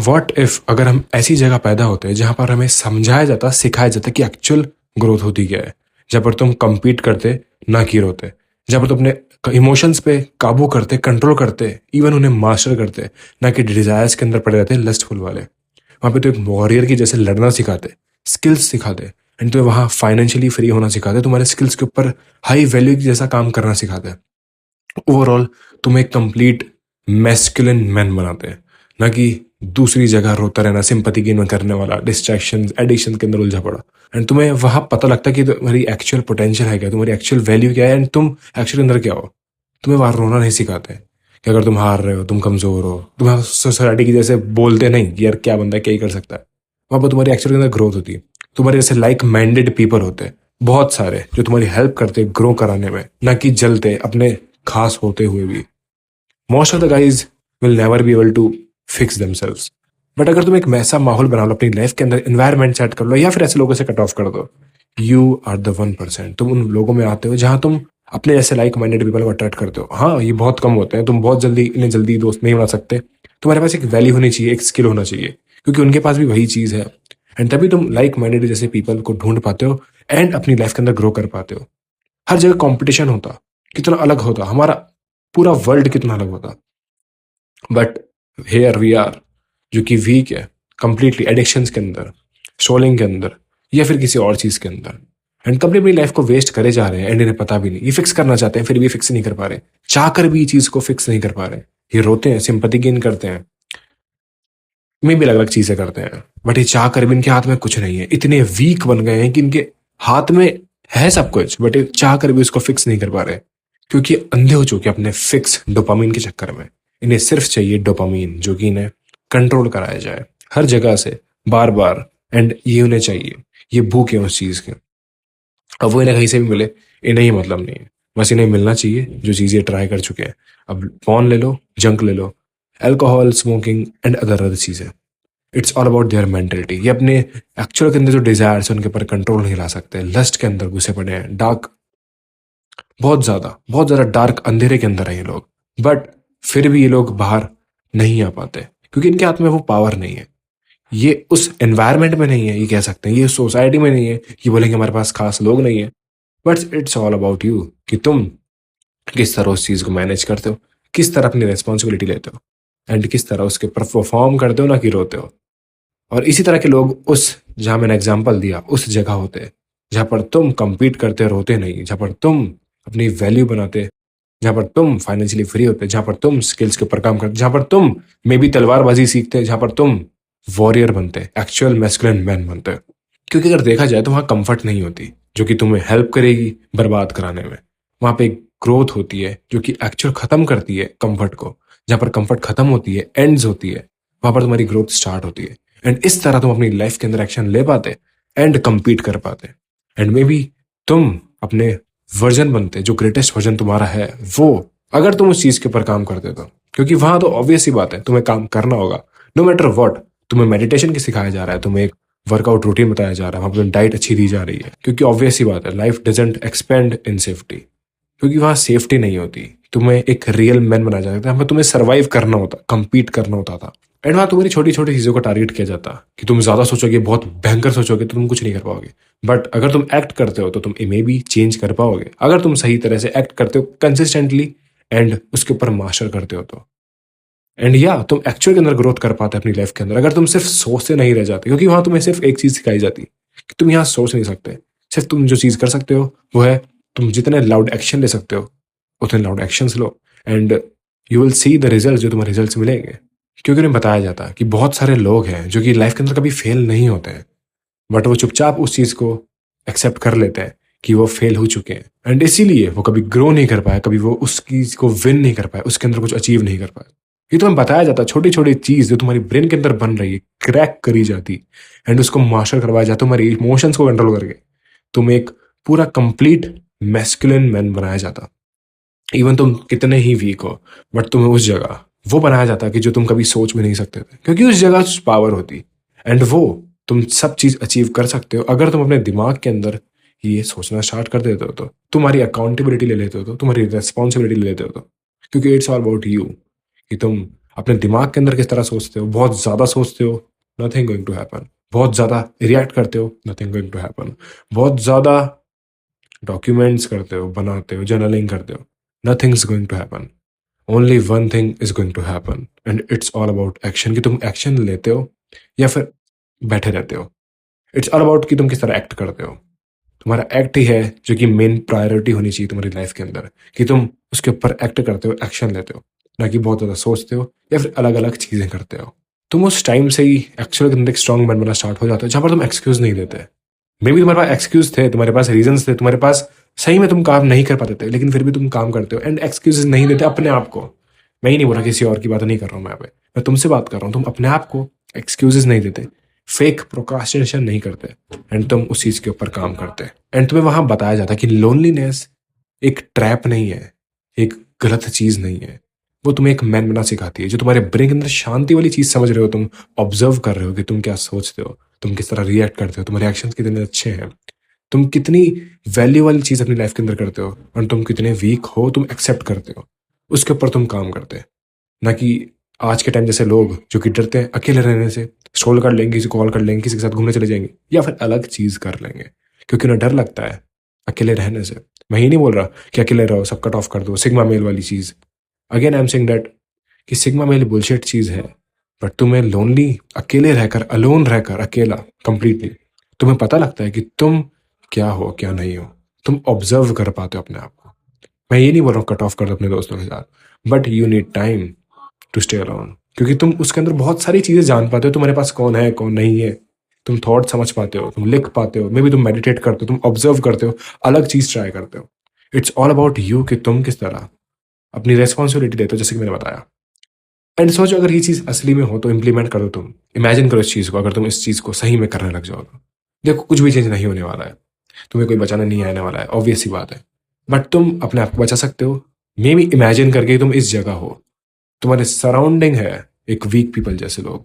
What if अगर हम ऐसी जगह पैदा होते हैं जहां पर हमें समझाया जाता, सिखाया जाता कि एक्चुअल ग्रोथ होती क्या है, जहां पर तुम compete करते ना कि रोते, जहां पर तुम अपने इमोशंस पे काबू करते, कंट्रोल करते, इवन उन्हें मास्टर करते, ना कि डिजायर्स के अंदर पड़े रहते लस्टफुल वाले। वहां पे तो एक वॉरियर की जैसे लड़ना सिखाते, स्किल्स सिखाते, एंड तुम्हें वहां फाइनेंशियली फ्री होना सिखाते, तुम्हारे स्किल्स के ऊपर हाई वैल्यू की जैसा काम करना सिखाते। ओवरऑल तुम्हें एक कंप्लीट मैस्कुलिन मैन बनाते हैं, ना कि दूसरी जगह रोता रहना, सिंपैथी गेन करने वाला, डिस्ट्रैक्शन एडिक्शन के अंदर उलझा पड़ा। एंड तुम्हें वहां पता लगता है कि तुम्हारी एक्चुअल पोटेंशियल है क्या, तुम्हारी एक्चुअल वैल्यू क्या है, एंड तुम एक्चुअल अंदर क्या हो। तुम्हें वहां रोना नहीं सिखाते कि अगर तुम हार रहे हो, तुम कमजोर हो, तुम्हें सोसाइटी की जैसे बोलते नहीं कि यार क्या बंदा है, क्या ही कर सकता है। वहां पर तुम्हारी एक्चुअल अंदर ग्रोथ होती है। तुम्हारे जैसे लाइक माइंडेड पीपल होते हैं बहुत सारे, जो तुम्हारी हेल्प करते ग्रो कराने में, ना कि जलते अपने खास होते हुए भी। Most of the guys will never be able to fix themselves. But अगर तुम एक ऐसा माहौल बना लो अपनी लाइफ के अंदर, एनवायरनमेंट सेट कर लो, या फिर ऐसे लोगों से कट ऑफ कर दो, यू आर द 1%। तुम उन लोगों में आते हो जहां तुम अपने जैसे लाइक माइंडेड पीपल को अट्रैक्ट करते हो। हाँ, ये बहुत कम होते हैं, तुम बहुत जल्दी इन्हें जल्दी दोस्त नहीं बना सकते। तुम्हारे पास एक वैल्यू होनी चाहिए, एक स्किल होना चाहिए, क्योंकि उनके पास भी वही चीज है। एंड तभी तुम लाइक माइंडेड जैसे पीपल को ढूंढ पाते हो एंड अपनी लाइफ के अंदर ग्रो कर पाते हो। हर जगह कंपटीशन होता, कितना अलग होता हमारा पूरा वर्ल्ड, कितना अलग होता। बट हेयर वी आर, जो कि वीक है कंप्लीटली एडिक्शंस के अंदर, स्ट्रोलिंग के अंदर, या फिर किसी और चीज के अंदर। एंड कभी अपनी लाइफ को वेस्ट करे जा रहे हैं एंड इन्हें पता भी नहीं। ये फिक्स करना चाहते हैं फिर भी फिक्स नहीं कर पा रहे, चाहकर भी ये चीज को फिक्स नहीं कर पा रहे। ये रोते हैं, सिंपैथी गेन करते हैं, में भी अलग अलग चीजें करते हैं, बट ये चाह कर भी इनके हाथ में कुछ नहीं है। इतने वीक बन गए हैं कि इनके हाथ में है सब कुछ, बट ये चाह कर भी उसको फिक्स नहीं कर पा रहे, क्योंकि अंधे हो चुके हैं अपने फिक्स डोपामीन के चक्कर में। इन्हें सिर्फ चाहिए डोपामीन, जो कि इन्हें कंट्रोल कराया जाए हर जगह से, बार बार। एंड ये उन्हें चाहिए, ये भूख है उस चीज के। अब वो इन्हें कहीं से भी मिले, इन्हें ही मतलब नहीं है। बस इन्हें मिलना चाहिए जो चीजें ट्राई कर चुके हैं। अब पॉन ले लो, जंक ले लो, alcohol, smoking and other other चीजें। It's all about their mentality. ये अपने एक्चुअल के अंदर जो डिजायर्स है उनके ऊपर कंट्रोल नहीं ला सकते, लस्ट के अंदर घुसे पड़े हैं, डार्क, बहुत ज्यादा डार्क अंधेरे के अंदर है ये लोग। बट फिर भी ये लोग बाहर नहीं आ पाते, क्योंकि इनके हाथ में वो पावर नहीं है। ये उस एनवायरमेंट में नहीं है, ये कह सकते हैं, ये सोसाइटी में नहीं है, ये बोलेंगे हमारे पास खास लोग नहीं है। But it's all about you कि तुम किस तरह उस चीज को मैनेज करते हो, किस तरह अपनी रिस्पॉन्सिबिलिटी लेते हो, एंड किस तरह उसके ऊपर परफॉर्म करते हो, ना कि रोते हो। और इसी तरह के लोग उस, जहां मैंने एग्जांपल दिया, उस जगह होते हैं जहां पर तुम compete करते रोते नहीं, जहां पर तुम अपनी वैल्यू बनाते, जहां पर तुम फाइनेंशियली फ्री होते, जहां पर तुम स्किल्स के ऊपर काम करते, जहां पर तुम मे बी तलवारबाजी सीखते, जहां पर तुम वॉरियर बनते, एक्चुअल मैस्कुलिन मैन बनते। क्योंकि अगर देखा जाए तो वहां कंफर्ट नहीं होती जो कि तुम्हें हेल्प करेगी बर्बाद कराने में। वहां पे एक ग्रोथ होती है जो कि एक्चुअल खत्म करती है कंफर्ट को। जहां पर कंफर्ट खत्म होती है, एंड्स होती है, वहां पर तुम्हारी ग्रोथ स्टार्ट होती है। एंड इस तरह तुम अपनी लाइफ के अंदर एक्शन ले पाते एंड compete कर पाते। एंड मे बी तुम अपने वर्जन बनते, जो ग्रेटेस्ट वर्जन तुम्हारा है वो, अगर तुम उस चीज के ऊपर काम करते तो। क्योंकि वहां तो ऑब्वियस ही बात है, तुम्हें काम करना होगा नो मैटर व्हाट। तुम्हें मेडिटेशन की सिखाया जा रहा है, तुम्हें एक वर्कआउट रूटीन बताया जा रहा है, वहां पर डाइट अच्छी दी जा रही है, क्योंकि ऑब्वियस ही बात है, life doesn't expand in safety. क्योंकि वहां सेफ्टी नहीं होती, तुम्हें एक रियल मैन बनाया जाता है, हमें तुम्हें सर्वाइव करना होता, compete करना होता था। एंड वहां तुम्हारी छोटी छोटी चीजों को टारगेट किया जाता कि तुम ज्यादा सोचोगे, बहुत भयंकर सोचोगे तो तुम कुछ नहीं कर पाओगे। बट अगर तुम एक्ट करते हो तो तुम मे भी चेंज कर पाओगे, अगर तुम सही तरह से एक्ट करते हो कंसिस्टेंटली एंड उसके ऊपर मास्टर करते हो तो। एंड या तुम एक्चुअल के अंदर ग्रोथ कर पाते अपनी लाइफ के अंदर, अगर तुम सिर्फ सोचते नहीं रह जाते। क्योंकि वहां तुम्हें सिर्फ एक चीज सिखाई जाती कि तुम यहाँ सोच नहीं सकते। सिर्फ तुम जो चीज कर सकते हो वो है, तुम जितने लाउड एक्शन ले सकते हो उतने loud actions low, and you will see the result, जो तुम्हें रिजल्ट्स मिलेंगे। क्योंकि उन्हें बताया जाता है कि बहुत सारे लोग हैं जो कि लाइफ के अंदर कभी फेल नहीं होते हैं, बट वो चुपचाप उस चीज को एक्सेप्ट कर लेते हैं कि वो फेल हो चुके हैं, एंड इसीलिए वो कभी ग्रो नहीं कर पाए, कभी वो उस चीज को विन नहीं कर पाए, उसके अंदर कुछ अचीव नहीं कर पाए। ये तुम्हें बताया जाता है, छोटी छोटी चीज जो तुम्हारी ब्रेन के अंदर बन रही है, क्रैक करी जाती, एंड उसको मास्टर करवाया जाता, तुम्हारी इमोशंस को कंट्रोल करके तुम एक पूरा कंप्लीट मैस्कुलिन मैन बनाया जाता। इवन तुम कितने ही वीक हो, बट तुम्हें उस जगह वो बनाया जाता कि जो तुम कभी सोच भी नहीं सकते थे, क्योंकि उस जगह पावर होती। एंड वो तुम सब चीज अचीव कर सकते हो अगर तुम अपने दिमाग के अंदर ये सोचना स्टार्ट कर देते हो, तो तुम्हारी अकाउंटेबिलिटी ले लेते हो, तो तुम्हारी रेस्पॉन्सिबिलिटी ले लेते हो तो। क्योंकि इट्स ऑल अबाउट यू कि तुम अपने दिमाग के अंदर किस तरह सोचते हो, बहुत ज़्यादा सोचते हो, नथिंग गोइंग टू हैपन। बहुत ज़्यादा रिएक्ट करते हो, नथिंग गोइंग टू हैपन। बहुत ज़्यादा डॉक्यूमेंट्स करते हो, बनाते हो, जर्नलिंग करते हो, nothing is going to happen. Only one thing is going to happen and it's all about action, कि तुम एक्शन लेते हो या फिर बैठे रहते हो। इट्स ऑल अबाउट कि तुम किस तरह एक्ट करते हो। तुम्हारा एक्ट ही है जो कि मेन प्रायोरिटी होनी चाहिए तुम्हारी लाइफ के अंदर, कि तुम उसके ऊपर एक्ट करते हो, एक्शन लेते हो, ना कि बहुत ज़्यादा सोचते हो या फिर अलग अलग चीज़ें करते हो। तुम उस टाइम से ही एक्चुअल के अंदर एक स्ट्रॉन्ग मैन बनना स्टार्ट हो जाते हो, जहाँ पर तुम एक्सक्यूज नहीं देते। मे बी तुम्हारे पास एक्सक्यूज थे, तुम्हारे पास रीजंस थे, तुम्हारे पास सही में तुम काम नहीं कर पाते थे, लेकिन फिर भी तुम काम करते हो एंड एक्सक्यूजेस नहीं देते अपने आप को। मैं ही नहीं बोल रहा, किसी और की बात नहीं कर रहा हूँ मैं यहाँ पे, मैं तुमसे बात कर रहा हूँ। तुम अपने आप को एक्सक्यूजेस नहीं देते, फेक प्रोक्रास्टिनेशन नहीं करते एंड तुम उस चीज के ऊपर काम करते। एंड तुम्हें वहां बताया जाता है कि लोनलीनेस एक ट्रैप नहीं है, एक गलत चीज नहीं है। वो तुम्हें एक मैन बना सिखाती है, जो तुम्हारे ब्रेन के अंदर शांति वाली चीज समझ रहे हो, तुम ऑब्जर्व कर रहे हो कि तुम क्या सोचते हो, तुम किस तरह रिएक्ट करते हो, तुम्हारे एक्शंस कितने अच्छे हैं, तुम कितनी वैल्यू वाली चीज अपनी लाइफ के अंदर करते हो और तुम कितने वीक हो, तुम एक्सेप्ट करते हो, उसके ऊपर तुम काम करते हैं। ना कि आज के टाइम जैसे लोग जो कि डरते हैं अकेले रहने से, स्क्रॉल कर लेंगे, किसी को कॉल कर लेंगे, किसी के साथ घूमने चले जाएंगे या फिर अलग चीज कर लेंगे, क्योंकि उन्हें डर लगता है अकेले रहने से। मैं ये नहीं बोल रहा कि अकेले रहो, सब कट ऑफ कर दो, सिग्मा मेल वाली चीज। Again I am saying that कि सिग्मा मेल बुलशिट चीज है, बट तुम्हें लोनली, अकेले रहकर, अलोन रहकर, अकेला कंप्लीटली तुम्हें पता लगता है कि तुम क्या हो क्या नहीं हो। तुम ऑब्जर्व कर पाते हो अपने आप को। मैं ये नहीं बोल रहा हूँ कट ऑफ कर दो अपने दोस्तों के साथ, but you need time to stay alone, क्योंकि तुम उसके अंदर बहुत सारी चीजें जान पाते हो, तुम्हारे पास कौन है कौन नहीं है। तुम थॉट समझ पाते हो, तुम लिख पाते हो, मे बी तुम मेडिटेट करते हो, तुम ऑब्जर्व करते हो, अलग चीज ट्राई करते हो। इट्स ऑल अबाउट यू कि तुम किस तरह अपनी रेस्पॉन्सिबिलिटी लेते हो, जैसे कि मैंने बताया। एंड सोचो, अगर ये चीज असली में हो तो इम्प्लीमेंट करो। तुम इमेजिन करो इस चीज को, अगर तुम इस चीज को सही में करने लग जाओ तो देखो कुछ भी चेंज नहीं होने वाला है, तुम्हें कोई बचाने नहीं आने वाला है, ऑब्वियस सी बात है। बट तुम अपने आप को बचा सकते हो, मे बी इमेजिन करके तुम इस जगह हो, तुम्हारे सराउंडिंग है एक वीक पीपल जैसे लोग,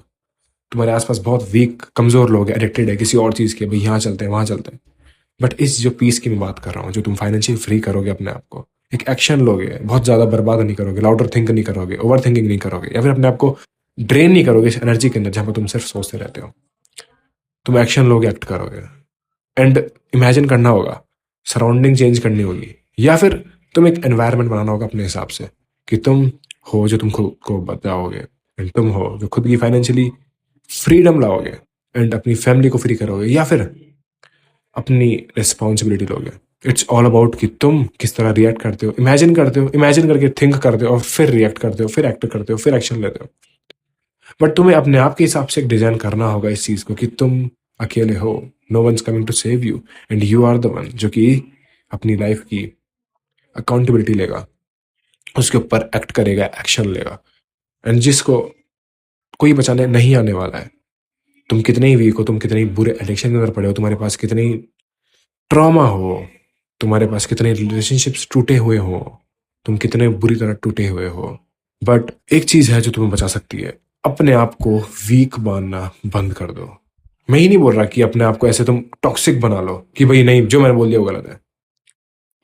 तुम्हारे आसपास बहुत वीक कमजोर लोग हैं, एडिक्टेड है किसी और चीज के, भाई यहाँ चलते हैं वहां चलते हैं। बट इस जो पीस की मैं बात कर रहा हूँ, जो तुम फाइनेंशियली फ्री करोगे अपने आप को, एक एक्शन लोगे, बहुत ज्यादा बर्बाद नहीं करोगे, लाउडर थिंक नहीं करोगे, ओवर थिंकिंग नहीं करोगे, या फिर अपने आप को ड्रेन नहीं करोगे इस एनर्जी के अंदर जहां पर तुम सिर्फ सोचते रहते हो। तुम एक्शन लोगे, एक्ट करोगे एंड इमेजिन करना होगा, सराउंडिंग चेंज करनी होगी, या फिर तुम एक एनवायरनमेंट बनाना होगा अपने हिसाब से कि तुम हो जो तुम खुद को बचाओगे एंड तुम हो जो खुद की फाइनेंशियली फ्रीडम लाओगे एंड अपनी फैमिली को फ्री करोगे, या फिर अपनी रिस्पॉन्सिबिलिटी लोगे। इट्स ऑल अबाउट कि तुम किस तरह रिएक्ट करते हो, इमेजिन करते हो, इमेजिन करके थिंक करते हो और फिर रिएक्ट करते हो, फिर एक्ट करते हो, फिर एक्शन लेते हो। बट तुम्हें अपने आप के हिसाब से एक डिजाइन करना होगा इस चीज को कि तुम अकेले हो, no one is coming to save you and you are the one जो कि अपनी लाइफ की अकाउंटेबिलिटी लेगा, उसके ऊपर एक्ट करेगा, एक्शन लेगा एंड जिसको कोई बचाने नहीं आने वाला है। तुम कितने ही वीक हो, तुम कितने ही बुरे एडिक्शन के अंदर पड़े हो, तुम्हारे पास कितने ही ट्रॉमा हो, तुम्हारे पास कितने रिलेशनशिप्स टूटे हुए हो, तुम कितने बुरी तरह टूटे हुए हो, बट एक चीज है जो तुम्हें बचा सकती है, अपने आप को वीक मानना बंद कर दो। मैं ही नहीं बोल रहा कि अपने आप को ऐसे तुम टॉक्सिक बना लो कि भाई नहीं, जो मैंने बोल दिया वो गलत है।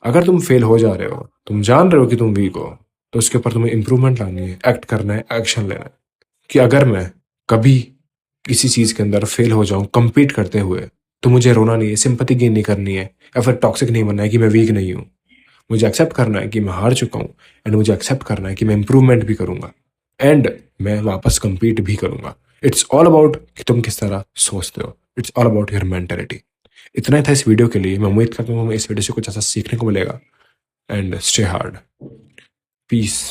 अगर तुम फेल हो जा रहे हो, तुम जान रहे हो कि तुम वीक हो, तो उसके ऊपर तुम्हें इंप्रूवमेंट लानी है, एक्ट करना है, एक्शन लेना है। कि अगर मैं कभी किसी चीज के अंदर फेल हो जाऊं compete करते हुए, तो मुझे रोना नहीं है, सिंपैथी गेन नहीं करनी है, या फिर टॉक्सिक नहीं बनना है कि मैं वीक नहीं हूं। मुझे एक्सेप्ट करना है कि मैं हार चुका हूं एंड मुझे एक्सेप्ट करना है कि मैं इंप्रूवमेंट भी करूंगा एंड मैं वापस compete भी करूंगा। इट्स ऑल अबाउट कि तुम किस तरह सोचते हो, it's all about your mentality. इतना ही था इस वीडियो के लिए। मैं उम्मीद करता हूँ हमें इस वीडियो से कुछ ऐसा सीखने को मिलेगा एंड स्टे हार्ड। पीस।